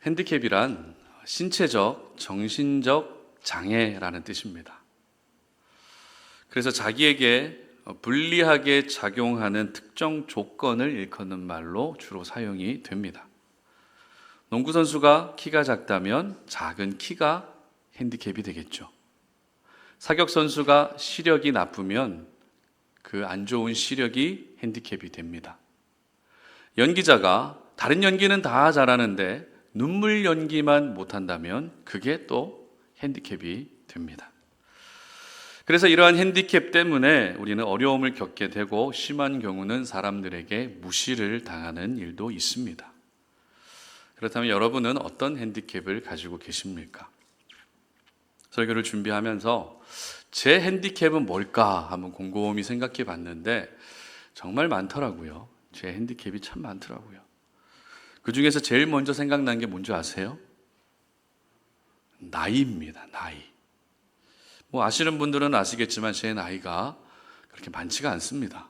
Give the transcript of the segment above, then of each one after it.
핸디캡이란 신체적, 정신적 장애라는 뜻입니다. 그래서 자기에게 불리하게 작용하는 특정 조건을 일컫는 말로 주로 사용이 됩니다. 농구선수가 키가 작다면 작은 키가 핸디캡이 되겠죠. 사격선수가 시력이 나쁘면 그 안 좋은 시력이 핸디캡이 됩니다. 연기자가 다른 연기는 다 잘하는데 눈물 연기만 못한다면 그게 또 핸디캡이 됩니다. 그래서 이러한 핸디캡 때문에 우리는 어려움을 겪게 되고 심한 경우는 사람들에게 무시를 당하는 일도 있습니다. 그렇다면 여러분은 어떤 핸디캡을 가지고 계십니까? 설교를 준비하면서 제 핸디캡은 뭘까 한번 곰곰이 생각해 봤는데 정말 많더라고요. 제 핸디캡이 참 많더라고요. 그 중에서 제일 먼저 생각난 게 뭔지 아세요? 나이입니다. 나이. 아시는 분들은 아시겠지만 제 나이가 그렇게 많지가 않습니다.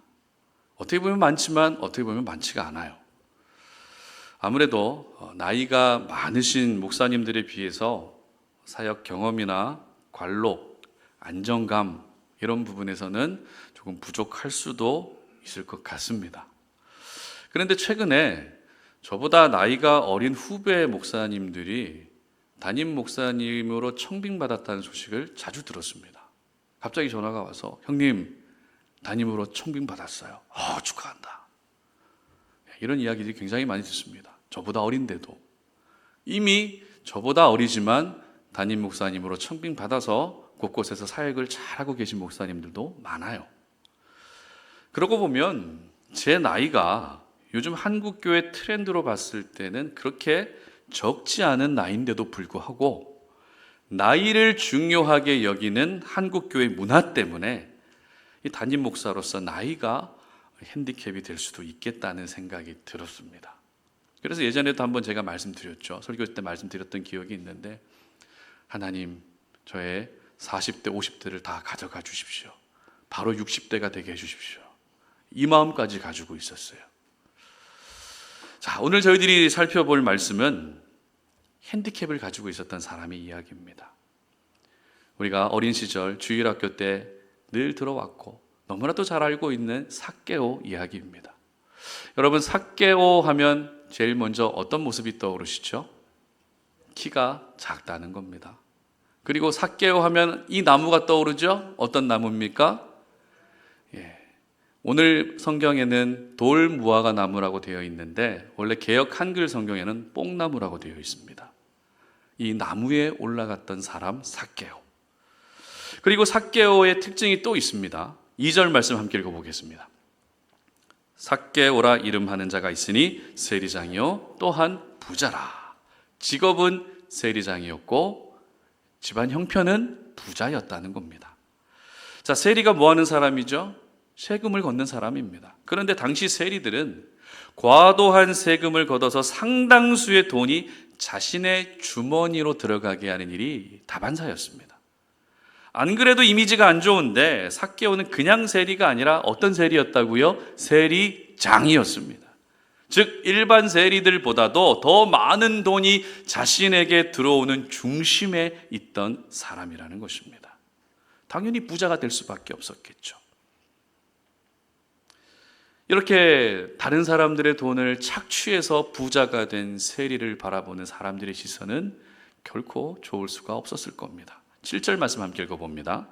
어떻게 보면 많지만 어떻게 보면 많지가 않아요. 아무래도 나이가 많으신 목사님들에 비해서 사역 경험이나 관록, 안정감 이런 부분에서는 조금 부족할 수도 있을 것 같습니다. 그런데 최근에 저보다 나이가 어린 후배 목사님들이 담임 목사님으로 청빙받았다는 소식을 자주 들었습니다. 갑자기 전화가 와서 형님 담임으로 청빙받았어요. 축하한다. 이런 이야기들이 굉장히 많이 듣습니다. 저보다 어린데도 이미 저보다 어리지만 담임 목사님으로 청빙받아서 곳곳에서 사역을 잘하고 계신 목사님들도 많아요. 그러고 보면 제 나이가 요즘 한국교회 트렌드로 봤을 때는 그렇게 적지 않은 나이인데도 불구하고 나이를 중요하게 여기는 한국교회 문화 때문에 이 담임 목사로서 나이가 핸디캡이 될 수도 있겠다는 생각이 들었습니다. 그래서 예전에도 한번 제가 말씀드렸죠. 설교 때 말씀드렸던 기억이 있는데 하나님 저의 40대 50대를 다 가져가 주십시오. 바로 60대가 되게 해주십시오. 이 마음까지 가지고 있었어요. 자, 오늘 저희들이 살펴볼 말씀은 핸디캡을 가지고 있었던 사람의 이야기입니다. 우리가 어린 시절 주일학교 때 늘 들어왔고 너무나도 잘 알고 있는 삭개오 이야기입니다. 여러분, 삭개오 하면 제일 먼저 어떤 모습이 떠오르시죠? 키가 작다는 겁니다. 그리고 삭개오 하면 이 나무가 떠오르죠? 어떤 나무입니까? 오늘 성경에는 돌무화과 나무라고 되어 있는데 원래 개역 한글 성경에는 뽕나무라고 되어 있습니다. 이 나무에 올라갔던 사람 삭개오. 그리고 삭개오의 특징이 또 있습니다. 2절 말씀 함께 읽어보겠습니다. 삭개오라 이름하는 자가 있으니 세리장이요 또한 부자라. 직업은 세리장이었고 집안 형편은 부자였다는 겁니다. 자, 세리가 뭐 하는 사람이죠? 세금을 걷는 사람입니다. 그런데 당시 세리들은 과도한 세금을 걷어서 상당수의 돈이 자신의 주머니로 들어가게 하는 일이 다반사였습니다. 안 그래도 이미지가 안 좋은데 삭개오는 그냥 세리가 아니라 어떤 세리였다고요? 세리장이었습니다. 즉 일반 세리들보다도 더 많은 돈이 자신에게 들어오는 중심에 있던 사람이라는 것입니다. 당연히 부자가 될 수밖에 없었겠죠. 이렇게 다른 사람들의 돈을 착취해서 부자가 된 세리를 바라보는 사람들의 시선은 결코 좋을 수가 없었을 겁니다. 7절 말씀 함께 읽어봅니다.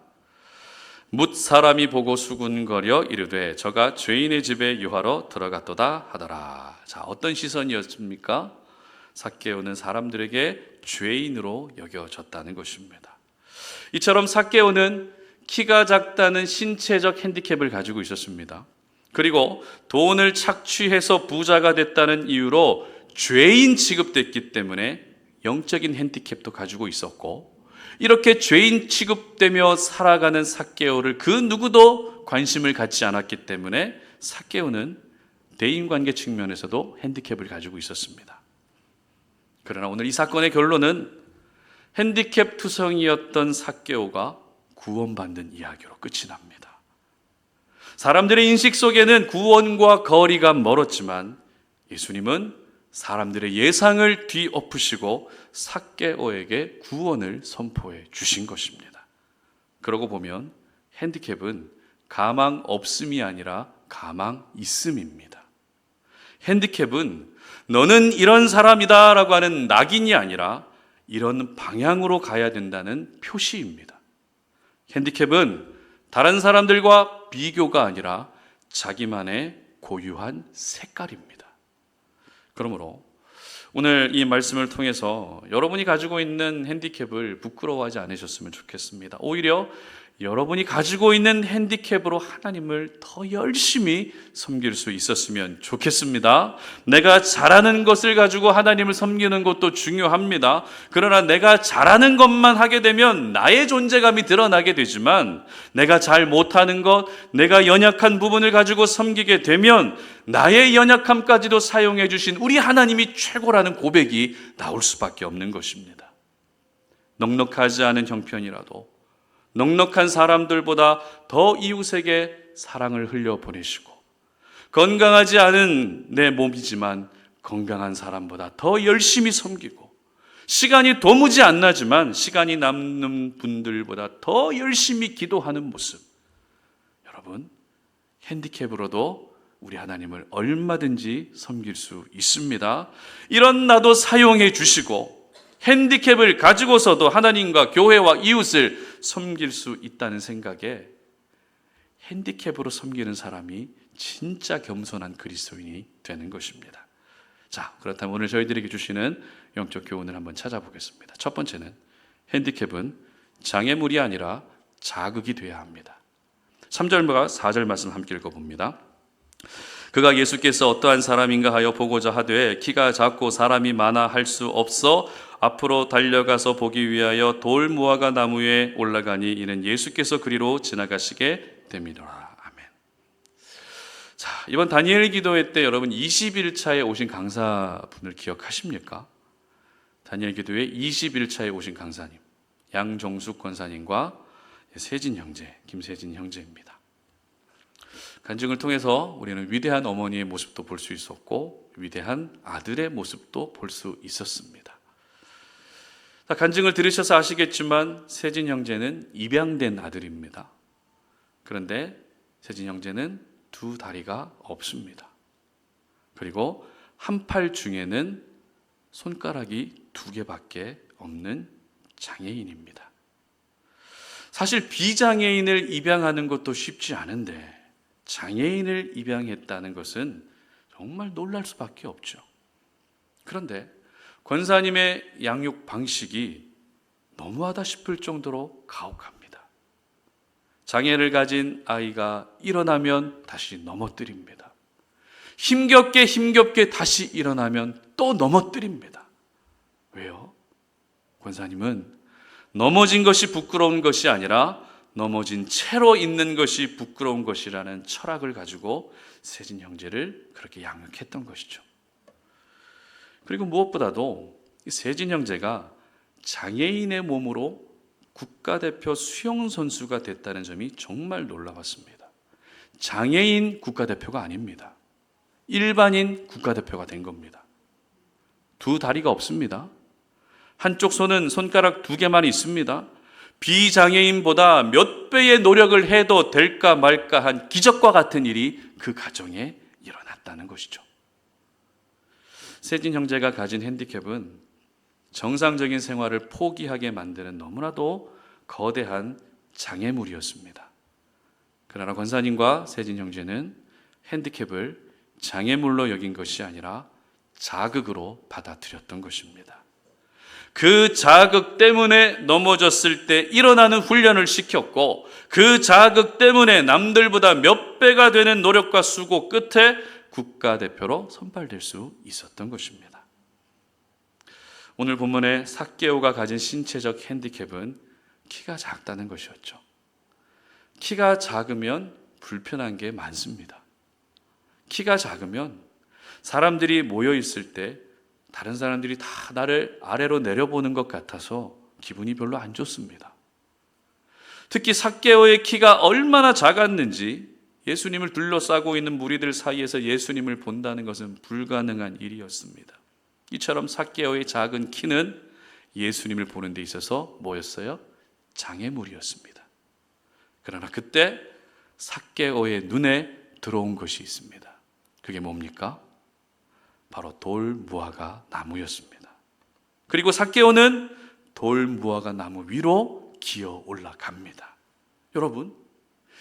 뭇 사람이 보고 수군거려 이르되 저가 죄인의 집에 유하러 들어갔도다 하더라. 자, 어떤 시선이었습니까? 삭개오는 사람들에게 죄인으로 여겨졌다는 것입니다. 이처럼 삭개오는 키가 작다는 신체적 핸디캡을 가지고 있었습니다. 그리고 돈을 착취해서 부자가 됐다는 이유로 죄인 취급됐기 때문에 영적인 핸디캡도 가지고 있었고, 이렇게 죄인 취급되며 살아가는 삭개오를 그 누구도 관심을 갖지 않았기 때문에 삭개오는 대인관계 측면에서도 핸디캡을 가지고 있었습니다. 그러나 오늘 이 사건의 결론은 핸디캡 투성이었던 삭개오가 구원받는 이야기로 끝이 납니다. 사람들의 인식 속에는 구원과 거리가 멀었지만 예수님은 사람들의 예상을 뒤엎으시고 삭개오에게 구원을 선포해 주신 것입니다. 그러고 보면 핸디캡은 가망 없음이 아니라 가망 있음입니다. 핸디캡은 너는 이런 사람이다 라고 하는 낙인이 아니라 이런 방향으로 가야 된다는 표시입니다. 핸디캡은 다른 사람들과 비교가 아니라 자기만의 고유한 색깔입니다. 그러므로 오늘 이 말씀을 통해서 여러분이 가지고 있는 핸디캡을 부끄러워하지 않으셨으면 좋겠습니다. 오히려 여러분이 가지고 있는 핸디캡으로 하나님을 더 열심히 섬길 수 있었으면 좋겠습니다. 내가 잘하는 것을 가지고 하나님을 섬기는 것도 중요합니다. 그러나 내가 잘하는 것만 하게 되면 나의 존재감이 드러나게 되지만 내가 잘 못하는 것, 내가 연약한 부분을 가지고 섬기게 되면 나의 연약함까지도 사용해 주신 우리 하나님이 최고라는 고백이 나올 수밖에 없는 것입니다. 넉넉하지 않은 형편이라도 넉넉한 사람들보다 더 이웃에게 사랑을 흘려보내시고 건강하지 않은 내 몸이지만 건강한 사람보다 더 열심히 섬기고 시간이 도무지 안 나지만 시간이 남는 분들보다 더 열심히 기도하는 모습, 여러분 핸디캡으로도 우리 하나님을 얼마든지 섬길 수 있습니다. 이런 나도 사용해 주시고 핸디캡을 가지고서도 하나님과 교회와 이웃을 섬길 수 있다는 생각에 핸디캡으로 섬기는 사람이 진짜 겸손한 그리스도인이 되는 것입니다. 자, 그렇다면 오늘 저희들에게 주시는 영적 교훈을 한번 찾아보겠습니다. 첫 번째는 핸디캡은 장애물이 아니라 자극이 되어야 합니다. 3절과 4절 말씀 함께 읽어봅니다. 그가 예수께서 어떠한 사람인가 하여 보고자 하되 키가 작고 사람이 많아 할 수 없어 앞으로 달려가서 보기 위하여 돌 무화과 나무에 올라가니 이는 예수께서 그리로 지나가시게 됨이로라. 아멘. 자, 이번 다니엘 기도회 때 여러분 21차에 오신 강사분을 기억하십니까? 다니엘 기도회 21차에 오신 강사님, 양정숙 권사님과 세진 형제, 김세진 형제입니다. 간증을 통해서 우리는 위대한 어머니의 모습도 볼 수 있었고 위대한 아들의 모습도 볼 수 있었습니다. 간증을 들으셔서 아시겠지만 세진 형제는 입양된 아들입니다. 그런데 세진 형제는 두 다리가 없습니다. 그리고 한 팔 중에는 손가락이 2개밖에 없는 장애인입니다. 사실 비장애인을 입양하는 것도 쉽지 않은데 장애인을 입양했다는 것은 정말 놀랄 수밖에 없죠. 그런데 권사님의 양육 방식이 너무하다 싶을 정도로 가혹합니다. 장애를 가진 아이가 일어나면 다시 넘어뜨립니다. 힘겹게 다시 일어나면 또 넘어뜨립니다. 왜요? 권사님은 넘어진 것이 부끄러운 것이 아니라 넘어진 채로 있는 것이 부끄러운 것이라는 철학을 가지고 세진 형제를 그렇게 양육했던 것이죠. 그리고 무엇보다도 이 세진 형제가 장애인의 몸으로 국가대표 수영 선수가 됐다는 점이 정말 놀라웠습니다. 장애인 국가대표가 아닙니다. 일반인 국가대표가 된 겁니다. 2 다리가 없습니다. 한쪽 손은 손가락 2개만 있습니다. 비장애인보다 몇 배의 노력을 해도 될까 말까 한 기적과 같은 일이 그 가정에 일어났다는 것이죠. 세진 형제가 가진 핸디캡은 정상적인 생활을 포기하게 만드는 너무나도 거대한 장애물이었습니다. 그러나 권사님과 세진 형제는 핸디캡을 장애물로 여긴 것이 아니라 자극으로 받아들였던 것입니다. 그 자극 때문에 넘어졌을 때 일어나는 훈련을 시켰고 그 자극 때문에 남들보다 몇 배가 되는 노력과 수고 끝에 국가대표로 선발될 수 있었던 것입니다. 오늘 본문의 삭개오가 가진 신체적 핸디캡은 키가 작다는 것이었죠. 키가 작으면 불편한 게 많습니다. 키가 작으면 사람들이 모여 있을 때 다른 사람들이 다 나를 아래로 내려보는 것 같아서 기분이 별로 안 좋습니다. 특히 삭개오의 키가 얼마나 작았는지 예수님을 둘러싸고 있는 무리들 사이에서 예수님을 본다는 것은 불가능한 일이었습니다. 이처럼 삭개오의 작은 키는 예수님을 보는 데 있어서 뭐였어요? 장애물이었습니다. 그러나 그때 삭개오의 눈에 들어온 것이 있습니다. 그게 뭡니까? 바로 돌 무화과 나무였습니다. 그리고 삭개오는 돌 무화과 나무 위로 기어 올라갑니다. 여러분,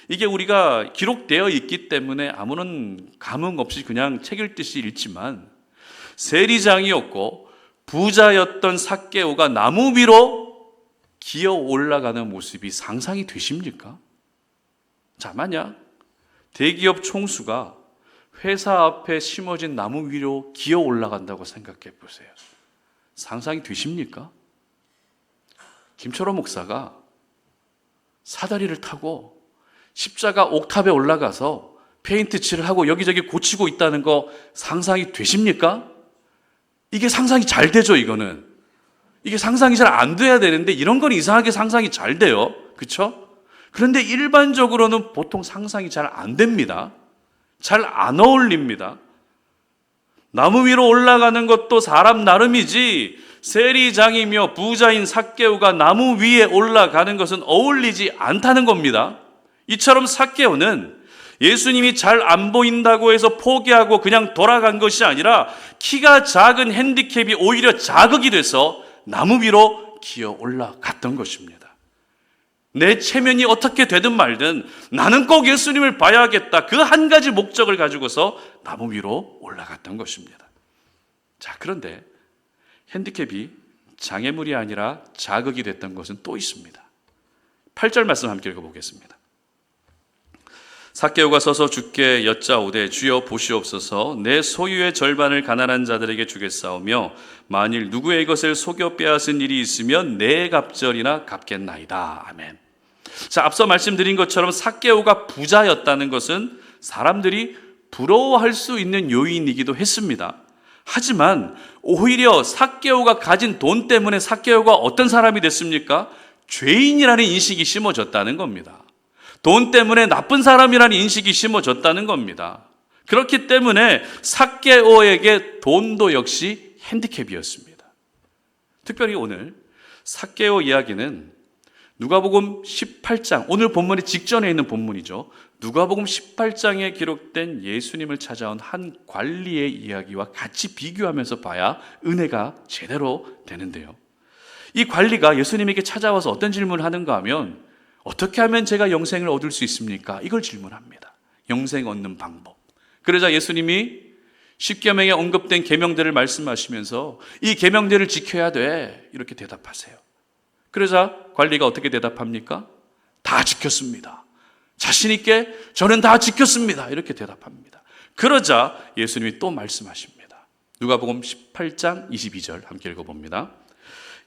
이게 우리가 기록되어 있기 때문에 아무런 감흥 없이 그냥 책 읽듯이 읽지만 세리장이었고 부자였던 삭개오가 나무 위로 기어 올라가는 모습이 상상이 되십니까? 자, 만약 대기업 총수가 회사 앞에 심어진 나무 위로 기어 올라간다고 생각해 보세요. 상상이 되십니까? 김철호 목사가 사다리를 타고 십자가 옥탑에 올라가서 페인트 칠을 하고 여기저기 고치고 있다는 거 상상이 되십니까? 이게 상상이 잘 되죠, 이거는. 이게 상상이 잘 안 돼야 되는데 이런 건 이상하게 상상이 잘 돼요. 그렇죠? 그런데 일반적으로는 보통 상상이 잘 안 됩니다. 잘 안 어울립니다. 나무 위로 올라가는 것도 사람 나름이지 세리장이며 부자인 삭개오가 나무 위에 올라가는 것은 어울리지 않다는 겁니다. 이처럼 삭개오는 예수님이 잘 안 보인다고 해서 포기하고 그냥 돌아간 것이 아니라 키가 작은 핸디캡이 오히려 자극이 돼서 나무 위로 기어 올라갔던 것입니다. 내 체면이 어떻게 되든 말든 나는 꼭 예수님을 봐야겠다. 그 한 가지 목적을 가지고서 나무 위로 올라갔던 것입니다. 자, 그런데 핸디캡이 장애물이 아니라 자극이 됐던 것은 또 있습니다. 8절 말씀 함께 읽어보겠습니다. 삭개오가 서서 주께 여짜오되 주여 보시옵소서 내 소유의 절반을 가난한 자들에게 주겠사오며 만일 누구의 것을 속여 빼앗은 일이 있으면 내 갑절이나 갚겠나이다. 아멘. 자, 앞서 말씀드린 것처럼 삭개오가 부자였다는 것은 사람들이 부러워할 수 있는 요인이기도 했습니다. 하지만 오히려 삭개오가 가진 돈 때문에 삭개오가 어떤 사람이 됐습니까? 죄인이라는 인식이 심어졌다는 겁니다. 돈 때문에 나쁜 사람이라는 인식이 심어졌다는 겁니다. 그렇기 때문에 삭개오에게 돈도 역시 핸디캡이었습니다. 특별히 오늘 삭개오 이야기는 누가복음 18장, 오늘 본문의 직전에 있는 본문이죠. 누가복음 18장에 기록된 예수님을 찾아온 한 관리의 이야기와 같이 비교하면서 봐야 은혜가 제대로 되는데요. 이 관리가 예수님에게 찾아와서 어떤 질문을 하는가 하면 어떻게 하면 제가 영생을 얻을 수 있습니까? 이걸 질문합니다. 영생 얻는 방법. 그러자 예수님이 10계명에 언급된 계명들을 말씀하시면서 이 계명들을 지켜야 돼. 이렇게 대답하세요. 그러자 관리가 어떻게 대답합니까? 다 지켰습니다. 자신 있게 저는 다 지켰습니다. 이렇게 대답합니다. 그러자 예수님이 또 말씀하십니다. 누가복음 18장 22절 함께 읽어봅니다.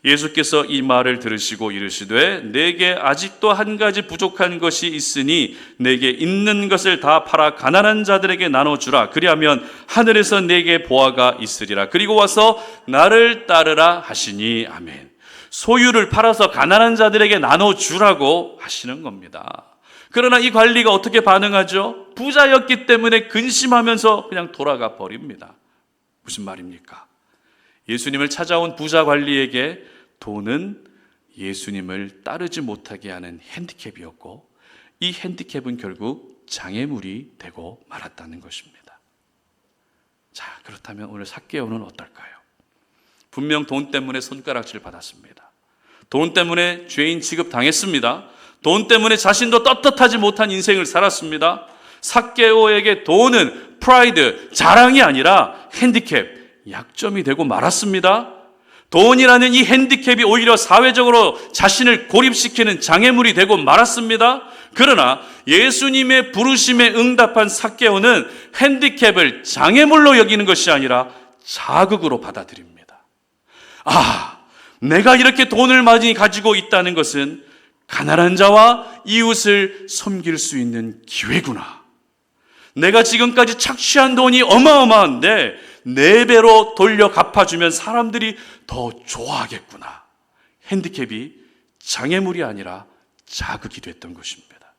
예수께서 이 말을 들으시고 이르시되 내게 아직도 한 가지 부족한 것이 있으니 내게 있는 것을 다 팔아 가난한 자들에게 나눠주라. 그리하면 하늘에서 내게 보화가 있으리라. 그리고 와서 나를 따르라 하시니. 아멘. 소유를 팔아서 가난한 자들에게 나눠주라고 하시는 겁니다. 그러나 이 관리가 어떻게 반응하죠? 부자였기 때문에 근심하면서 그냥 돌아가 버립니다. 무슨 말입니까? 예수님을 찾아온 부자 관리에게 돈은 예수님을 따르지 못하게 하는 핸디캡이었고 이 핸디캡은 결국 장애물이 되고 말았다는 것입니다. 자, 그렇다면 오늘 삭개오는 어떨까요? 분명 돈 때문에 손가락질 받았습니다. 돈 때문에 죄인 취급당했습니다. 돈 때문에 자신도 떳떳하지 못한 인생을 살았습니다. 삭개오에게 돈은 프라이드, 자랑이 아니라 핸디캡, 약점이 되고 말았습니다. 돈이라는 이 핸디캡이 오히려 사회적으로 자신을 고립시키는 장애물이 되고 말았습니다. 그러나 예수님의 부르심에 응답한 삭개오는 핸디캡을 장애물로 여기는 것이 아니라 자극으로 받아들입니다. 아, 내가 이렇게 돈을 많이 가지고 있다는 것은 가난한 자와 이웃을 섬길 수 있는 기회구나. 내가 지금까지 착취한 돈이 어마어마한데 4배로 돌려 갚아주면 사람들이 더 좋아하겠구나. 핸디캡이 장애물이 아니라 자극이 됐던 것입니다.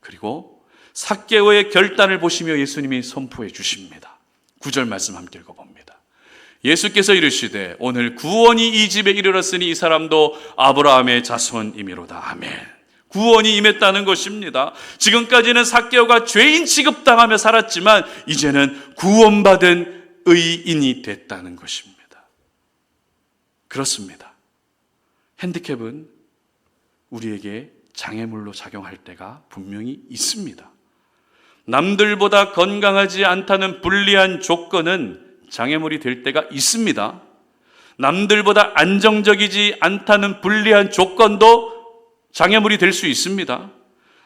그리고 삭개오의 결단을 보시며 예수님이 선포해 주십니다. 9절 말씀 함께 읽어봅니다. 예수께서 이르시되 오늘 구원이 이 집에 이르렀으니 이 사람도 아브라함의 자손이미로다. 아멘. 구원이 임했다는 것입니다. 지금까지는 삭개오가 죄인 취급당하며 살았지만 이제는 구원받은 의인이 됐다는 것입니다. 그렇습니다. 핸디캡은 우리에게 장애물로 작용할 때가 분명히 있습니다. 남들보다 건강하지 않다는 불리한 조건은 장애물이 될 때가 있습니다. 남들보다 안정적이지 않다는 불리한 조건도 장애물이 될 수 있습니다.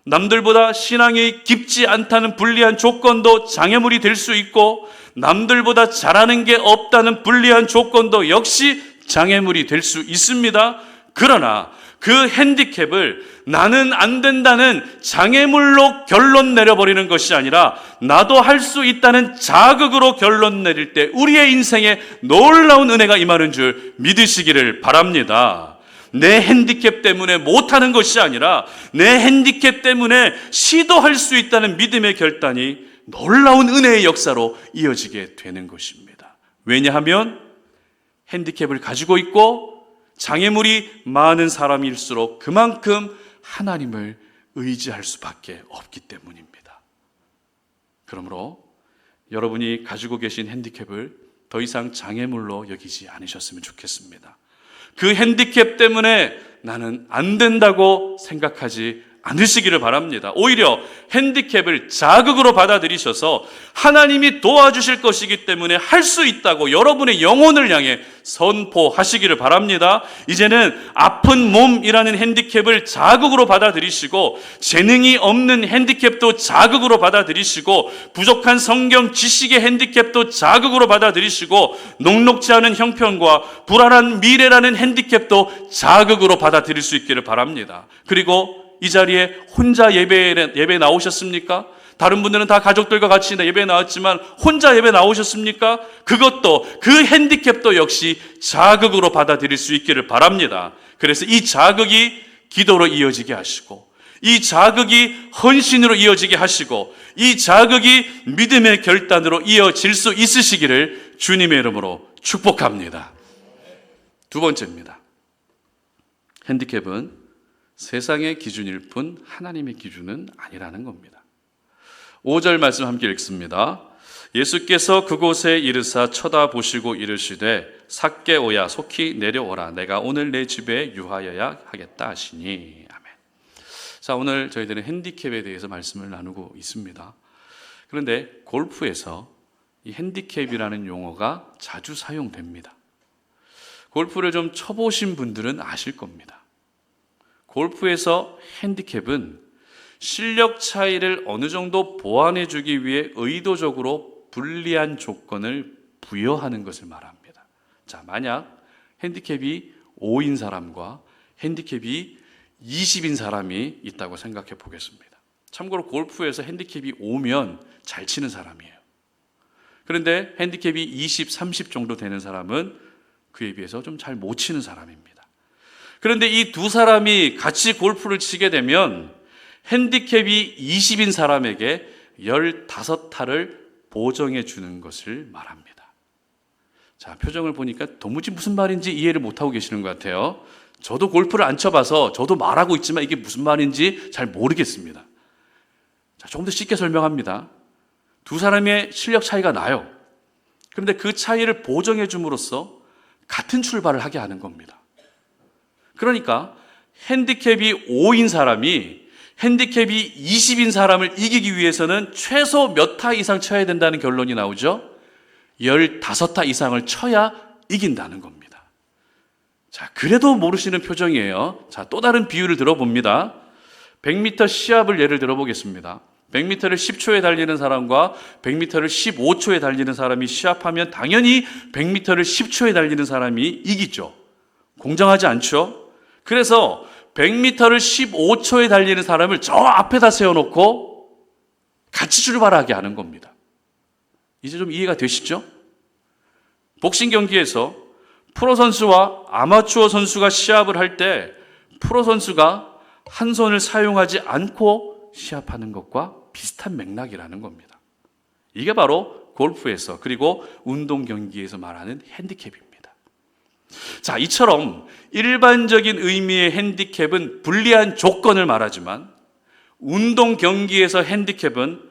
남들보다 신앙이 깊지 않다는 불리한 조건도 장애물이 될 수 있고, 남들보다 잘하는 게 없다는 불리한 조건도 역시 장애물이 될 수 있습니다. 그러나 그 핸디캡을 나는 안 된다는 장애물로 결론 내려버리는 것이 아니라 나도 할 수 있다는 자극으로 결론 내릴 때 우리의 인생에 놀라운 은혜가 임하는 줄 믿으시기를 바랍니다. 내 핸디캡 때문에 못하는 것이 아니라 내 핸디캡 때문에 시도할 수 있다는 믿음의 결단이 놀라운 은혜의 역사로 이어지게 되는 것입니다. 왜냐하면 핸디캡을 가지고 있고 장애물이 많은 사람일수록 그만큼 하나님을 의지할 수밖에 없기 때문입니다. 그러므로 여러분이 가지고 계신 핸디캡을 더 이상 장애물로 여기지 않으셨으면 좋겠습니다. 그 핸디캡 때문에 나는 안 된다고 생각하지 않으시기를 바랍니다. 오히려 핸디캡을 자극으로 받아들이셔서 하나님이 도와주실 것이기 때문에 할 수 있다고 여러분의 영혼을 향해 선포하시기를 바랍니다. 이제는 아픈 몸이라는 핸디캡을 자극으로 받아들이시고, 재능이 없는 핸디캡도 자극으로 받아들이시고, 부족한 성경 지식의 핸디캡도 자극으로 받아들이시고, 녹록지 않은 형편과 불안한 미래라는 핸디캡도 자극으로 받아들일 수 있기를 바랍니다. 그리고 이 자리에 혼자 예배 나오셨습니까? 다른 분들은 다 가족들과 같이 예배 나왔지만 혼자 예배 나오셨습니까? 그것도, 그 핸디캡도 역시 자극으로 받아들일 수 있기를 바랍니다. 그래서 이 자극이 기도로 이어지게 하시고, 이 자극이 헌신으로 이어지게 하시고, 이 자극이 믿음의 결단으로 이어질 수 있으시기를 주님의 이름으로 축복합니다. 두 번째입니다. 핸디캡은 세상의 기준일 뿐 하나님의 기준은 아니라는 겁니다. 5절 말씀 함께 읽습니다. 예수께서 그곳에 이르사 쳐다보시고 이르시되 삭개오야 속히 내려오라. 내가 오늘 내 집에 유하여야 하겠다 하시니. 아멘. 자, 오늘 저희들은 핸디캡에 대해서 말씀을 나누고 있습니다. 그런데 골프에서 이 핸디캡이라는 용어가 자주 사용됩니다. 골프를 좀 쳐보신 분들은 아실 겁니다. 골프에서 핸디캡은 실력 차이를 어느 정도 보완해 주기 위해 의도적으로 불리한 조건을 부여하는 것을 말합니다. 자, 만약 핸디캡이 5인 사람과 핸디캡이 20인 사람이 있다고 생각해 보겠습니다. 참고로 골프에서 핸디캡이 5면 잘 치는 사람이에요. 그런데 핸디캡이 20, 30 정도 되는 사람은 그에 비해서 좀 잘 못 치는 사람입니다. 그런데 이 두 사람이 같이 골프를 치게 되면 핸디캡이 20인 사람에게 15타를 보정해 주는 것을 말합니다. 자, 표정을 보니까 도무지 무슨 말인지 이해를 못하고 계시는 것 같아요. 저도 골프를 안 쳐봐서 저도 말하고 있지만 이게 무슨 말인지 잘 모르겠습니다. 자, 조금 더 쉽게 설명합니다. 두 사람의 실력 차이가 나요. 그런데 그 차이를 보정해 줌으로써 같은 출발을 하게 하는 겁니다. 그러니까 핸디캡이 5인 사람이 핸디캡이 20인 사람을 이기기 위해서는 최소 몇 타 이상 쳐야 된다는 결론이 나오죠. 15타 이상을 쳐야 이긴다는 겁니다. 자, 그래도 모르시는 표정이에요. 자, 또 다른 비유를 들어봅니다. 100m 시합을 예를 들어보겠습니다. 100m를 10초에 달리는 사람과 100m를 15초에 달리는 사람이 시합하면 당연히 100m를 10초에 달리는 사람이 이기죠. 공정하지 않죠? 그래서 100m를 15초에 달리는 사람을 저 앞에다 세워놓고 같이 출발하게 하는 겁니다. 이제 좀 이해가 되시죠? 복싱 경기에서 프로 선수와 아마추어 선수가 시합을 할 때 프로 선수가 한 손을 사용하지 않고 시합하는 것과 비슷한 맥락이라는 겁니다. 이게 바로 골프에서, 그리고 운동 경기에서 말하는 핸디캡입니다. 자, 이처럼 일반적인 의미의 핸디캡은 불리한 조건을 말하지만 운동 경기에서 핸디캡은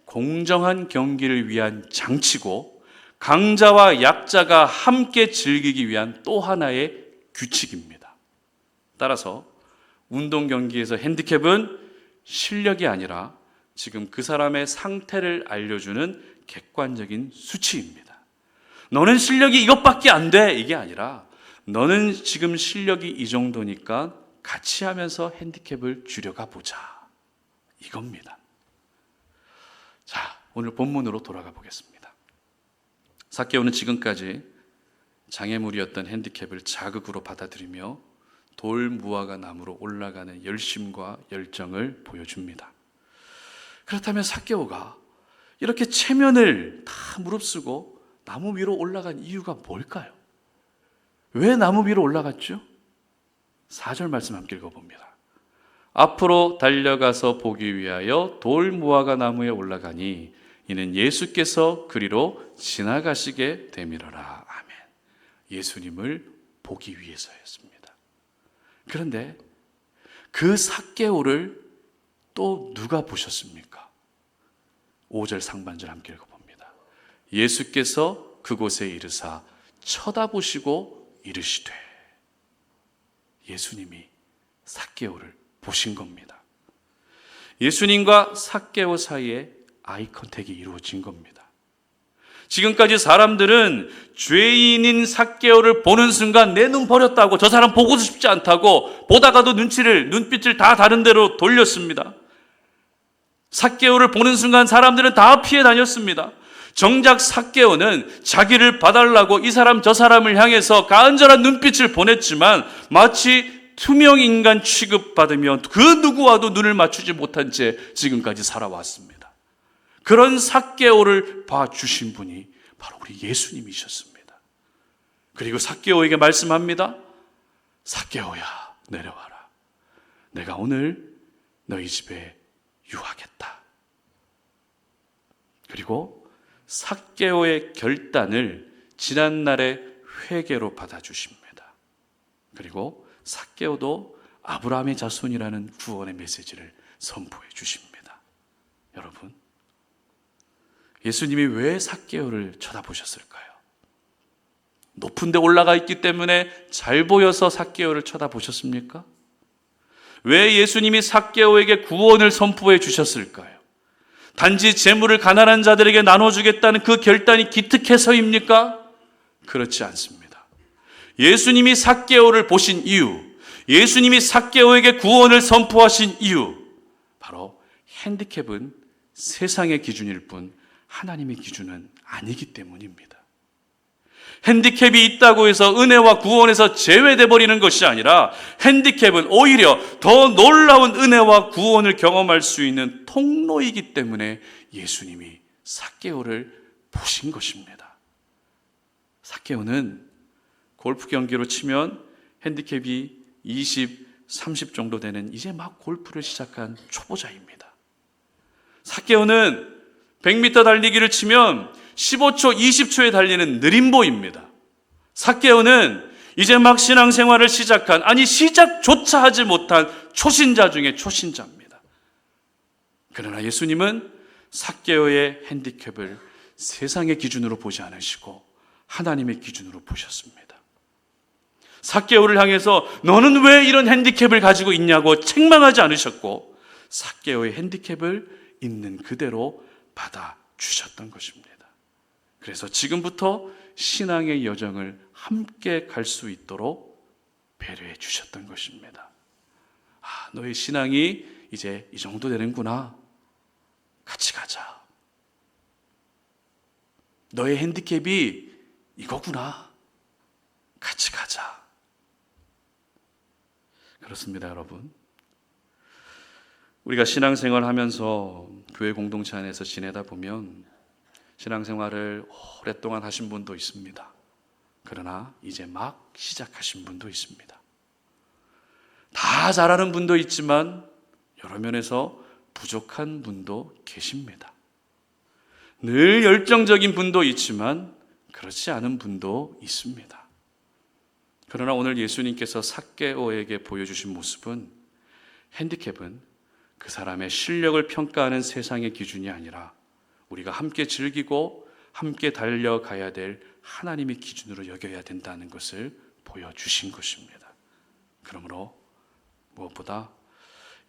공정한 경기를 위한 장치고 강자와 약자가 함께 즐기기 위한 또 하나의 규칙입니다. 따라서 운동 경기에서 핸디캡은 실력이 아니라 지금 그 사람의 상태를 알려주는 객관적인 수치입니다. 너는 실력이 이것밖에 안 돼, 이게 아니라 너는 지금 실력이 이 정도니까 같이 하면서 핸디캡을 줄여가 보자, 이겁니다. 자, 오늘 본문으로 돌아가 보겠습니다. 삭개오는 지금까지 장애물이었던 핸디캡을 자극으로 받아들이며 돌 무화과 나무로 올라가는 열심과 열정을 보여줍니다. 그렇다면 삭개오가 이렇게 체면을 다 무릅쓰고 나무 위로 올라간 이유가 뭘까요? 왜 나무 위로 올라갔죠? 4절 말씀 함께 읽어봅니다. 앞으로 달려가서 보기 위하여 돌 무화과 나무에 올라가니 이는 예수께서 그리로 지나가시게 되밀어라. 아멘. 예수님을 보기 위해서였습니다. 그런데 그 삭개오를 또 누가 보셨습니까? 5절 상반절 함께 읽어봅니다. 예수께서 그곳에 이르사 쳐다보시고 이르시되, 예수님이 삭개오를 보신 겁니다. 예수님과 삭개오 사이에 아이 컨택이 이루어진 겁니다. 지금까지 사람들은 죄인인 삭개오를 보는 순간 내 눈 버렸다고, 저 사람 보고 싶지 않다고 보다가도 눈빛을 다 다른 데로 돌렸습니다. 삭개오를 보는 순간 사람들은 다 피해 다녔습니다. 정작 삭개오는 자기를 봐달라고 이 사람 저 사람을 향해서 간절한 눈빛을 보냈지만 마치 투명 인간 취급받으며 그 누구와도 눈을 맞추지 못한 채 지금까지 살아왔습니다. 그런 삭개오를 봐주신 분이 바로 우리 예수님이셨습니다. 그리고 삭개오에게 말씀합니다. 삭개오야, 내려와라. 내가 오늘 너희 집에 유하겠다. 그리고 삭개오의 결단을 지난날의 회개로 받아주십니다. 그리고 삭개오도 아브라함의 자손이라는 구원의 메시지를 선포해 주십니다. 여러분, 예수님이 왜 삭개오를 쳐다보셨을까요? 높은 데 올라가 있기 때문에 잘 보여서 삭개오를 쳐다보셨습니까? 왜 예수님이 삭개오에게 구원을 선포해 주셨을까요? 단지 재물을 가난한 자들에게 나눠주겠다는 그 결단이 기특해서입니까? 그렇지 않습니다. 예수님이 삭개오를 보신 이유, 예수님이 삭개오에게 구원을 선포하신 이유, 바로 핸디캡은 세상의 기준일 뿐 하나님의 기준은 아니기 때문입니다. 핸디캡이 있다고 해서 은혜와 구원에서 제외돼 버리는 것이 아니라 핸디캡은 오히려 더 놀라운 은혜와 구원을 경험할 수 있는 통로이기 때문에 예수님이 삭개오를 보신 것입니다. 삭개오는 골프 경기로 치면 핸디캡이 20, 30 정도 되는 이제 막 골프를 시작한 초보자입니다. 삭개오는 100m 달리기를 치면 15초, 20초에 달리는 느림보입니다. 삭개오는 이제 막 신앙생활을 시작한, 아니 시작조차 하지 못한 초신자 중에 초신자입니다. 그러나 예수님은 삭개오의 핸디캡을 세상의 기준으로 보지 않으시고 하나님의 기준으로 보셨습니다. 삭개오를 향해서 너는 왜 이런 핸디캡을 가지고 있냐고 책망하지 않으셨고 삭개오의 핸디캡을 있는 그대로 받아주셨던 것입니다. 그래서 지금부터 신앙의 여정을 함께 갈 수 있도록 배려해 주셨던 것입니다. 아, 너의 신앙이 이제 이 정도 되는구나. 같이 가자. 너의 핸디캡이 이거구나. 같이 가자. 그렇습니다, 여러분. 우리가 신앙생활 하면서 교회 공동체 안에서 지내다 보면 신앙생활을 오랫동안 하신 분도 있습니다. 그러나 이제 막 시작하신 분도 있습니다. 다 잘하는 분도 있지만 여러 면에서 부족한 분도 계십니다. 늘 열정적인 분도 있지만 그렇지 않은 분도 있습니다. 그러나 오늘 예수님께서 삭개오에게 보여주신 모습은, 핸디캡은 그 사람의 실력을 평가하는 세상의 기준이 아니라 우리가 함께 즐기고 함께 달려가야 될 하나님의 기준으로 여겨야 된다는 것을 보여주신 것입니다. 그러므로 무엇보다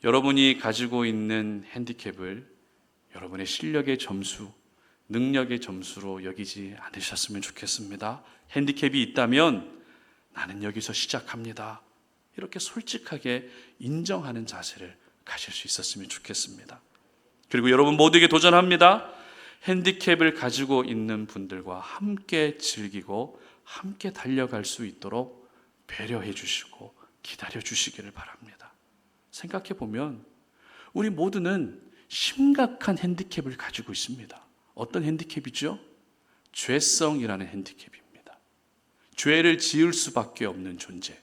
여러분이 가지고 있는 핸디캡을 여러분의 실력의 점수, 능력의 점수로 여기지 않으셨으면 좋겠습니다. 핸디캡이 있다면 나는 여기서 시작합니다, 이렇게 솔직하게 인정하는 자세를 가질 수 있었으면 좋겠습니다. 그리고 여러분 모두에게 도전합니다. 핸디캡을 가지고 있는 분들과 함께 즐기고 함께 달려갈 수 있도록 배려해 주시고 기다려 주시기를 바랍니다. 생각해 보면 우리 모두는 심각한 핸디캡을 가지고 있습니다. 어떤 핸디캡이죠? 죄성이라는 핸디캡입니다. 죄를 지을 수밖에 없는 존재.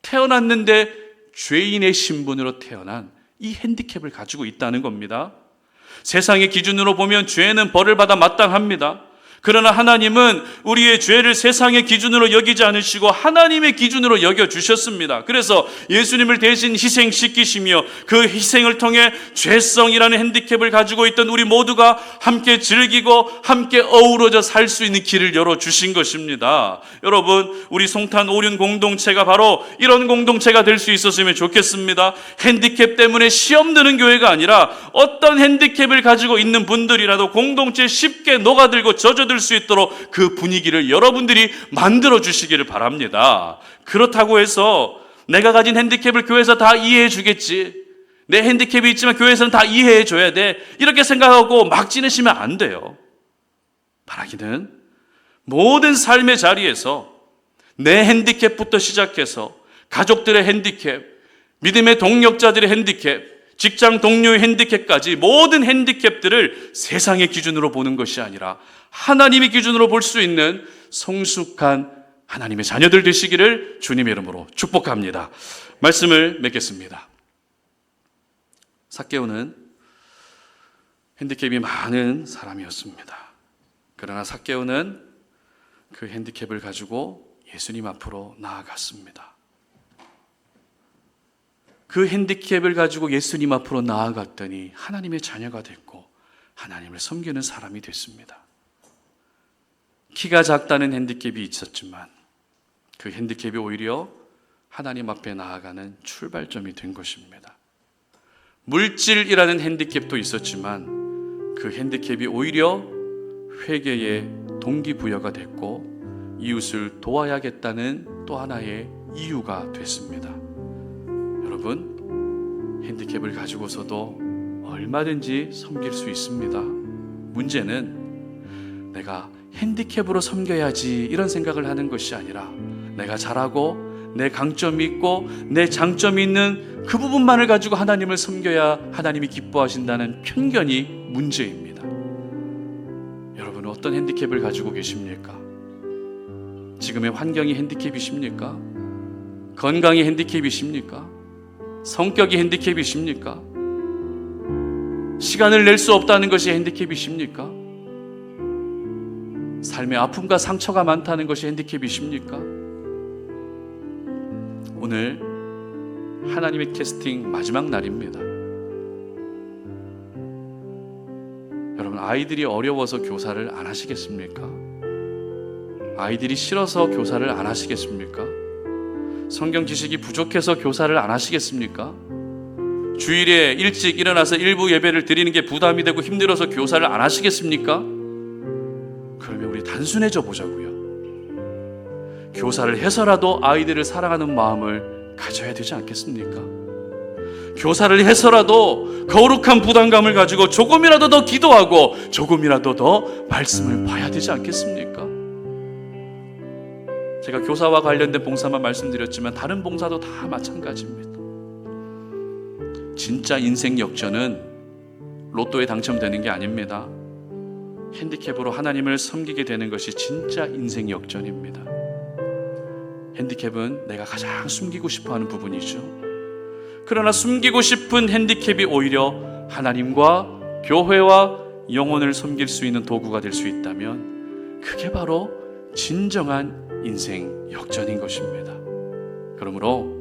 태어났는데 죄인의 신분으로 태어난 이 핸디캡을 가지고 있다는 겁니다. 세상의 기준으로 보면 죄는 벌을 받아 마땅합니다. 그러나 하나님은 우리의 죄를 세상의 기준으로 여기지 않으시고 하나님의 기준으로 여겨주셨습니다. 그래서 예수님을 대신 희생시키시며 그 희생을 통해 죄성이라는 핸디캡을 가지고 있던 우리 모두가 함께 즐기고 함께 어우러져 살 수 있는 길을 열어주신 것입니다. 여러분, 우리 송탄 오륜 공동체가 바로 이런 공동체가 될 수 있었으면 좋겠습니다. 핸디캡 때문에 시험 드는 교회가 아니라 어떤 핸디캡을 가지고 있는 분들이라도 공동체에 쉽게 녹아들고 젖어들 수 있도록 그 분위기를 여러분들이 만들어 주시기를 바랍니다. 그렇다고 해서 내가 가진 핸디캡을 교회에서 다 이해해 주겠지, 내 핸디캡이 있지만 교회에서는 다 이해해 줘야 돼, 이렇게 생각하고 막 지내시면 안 돼요. 바라기는 모든 삶의 자리에서 내 핸디캡부터 시작해서 가족들의 핸디캡, 믿음의 동력자들의 핸디캡, 직장 동료의 핸디캡까지 모든 핸디캡들을 세상의 기준으로 보는 것이 아니라 하나님의 기준으로 볼 수 있는 성숙한 하나님의 자녀들 되시기를 주님의 이름으로 축복합니다. 말씀을 맺겠습니다. 삭개오는 핸디캡이 많은 사람이었습니다. 그러나 삭개오는 그 핸디캡을 가지고 예수님 앞으로 나아갔습니다. 그 핸디캡을 가지고 예수님 앞으로 나아갔더니 하나님의 자녀가 됐고 하나님을 섬기는 사람이 됐습니다. 키가 작다는 핸디캡이 있었지만 그 핸디캡이 오히려 하나님 앞에 나아가는 출발점이 된 것입니다. 물질이라는 핸디캡도 있었지만 그 핸디캡이 오히려 회개의 동기부여가 됐고 이웃을 도와야겠다는 또 하나의 이유가 됐습니다. 여러분, 핸디캡을 가지고서도 얼마든지 섬길 수 있습니다. 문제는 내가 핸디캡으로 섬겨야지 이런 생각을 하는 것이 아니라 내가 잘하고 내 강점이 있고 내 장점이 있는 그 부분만을 가지고 하나님을 섬겨야 하나님이 기뻐하신다는 편견이 문제입니다. 여러분은 어떤 핸디캡을 가지고 계십니까? 지금의 환경이 핸디캡이십니까? 건강이 핸디캡이십니까? 성격이 핸디캡이십니까? 시간을 낼 수 없다는 것이 핸디캡이십니까? 삶의 아픔과 상처가 많다는 것이 핸디캡이십니까? 오늘 하나님의 캐스팅 마지막 날입니다. 여러분, 아이들이 어려워서 교사를 안 하시겠습니까? 아이들이 싫어서 교사를 안 하시겠습니까? 성경 지식이 부족해서 교사를 안 하시겠습니까? 주일에 일찍 일어나서 일부 예배를 드리는 게 부담이 되고 힘들어서 교사를 안 하시겠습니까? 그러면 우리 단순해져 보자고요. 교사를 해서라도 아이들을 사랑하는 마음을 가져야 되지 않겠습니까? 교사를 해서라도 거룩한 부담감을 가지고 조금이라도 더 기도하고 조금이라도 더 말씀을 봐야 되지 않겠습니까? 제가 교사와 관련된 봉사만 말씀드렸지만 다른 봉사도 다 마찬가지입니다. 진짜 인생 역전은 로또에 당첨되는 게 아닙니다. 핸디캡으로 하나님을 섬기게 되는 것이 진짜 인생 역전입니다. 핸디캡은 내가 가장 숨기고 싶어하는 부분이죠. 그러나 숨기고 싶은 핸디캡이 오히려 하나님과 교회와 영혼을 섬길 수 있는 도구가 될 수 있다면 그게 바로 진정한 인생 역전인 것입니다. 그러므로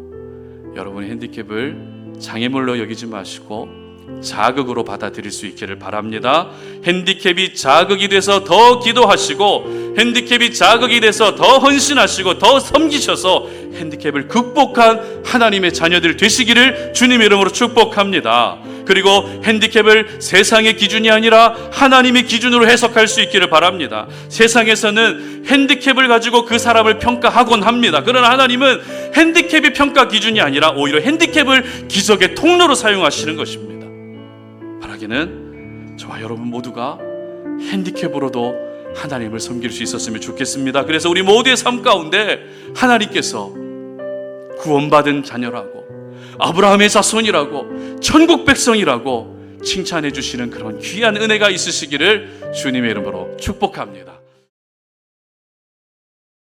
여러분의 핸디캡을 장애물로 여기지 마시고 자극으로 받아들일 수 있기를 바랍니다. 핸디캡이 자극이 돼서 더 기도하시고, 핸디캡이 자극이 돼서 더 헌신하시고 더 섬기셔서 핸디캡을 극복한 하나님의 자녀들 되시기를 주님의 이름으로 축복합니다. 그리고 핸디캡을 세상의 기준이 아니라 하나님의 기준으로 해석할 수 있기를 바랍니다. 세상에서는 핸디캡을 가지고 그 사람을 평가하곤 합니다. 그러나 하나님은 핸디캡이 평가 기준이 아니라 오히려 핸디캡을 기적의 통로로 사용하시는 것입니다. 바라기는 저와 여러분 모두가 핸디캡으로도 하나님을 섬길 수 있었으면 좋겠습니다. 그래서 우리 모두의 삶 가운데 하나님께서 구원받은 자녀라고, 아브라함의 자손이라고, 천국 백성이라고 칭찬해 주시는 그런 귀한 은혜가 있으시기를 주님의 이름으로 축복합니다.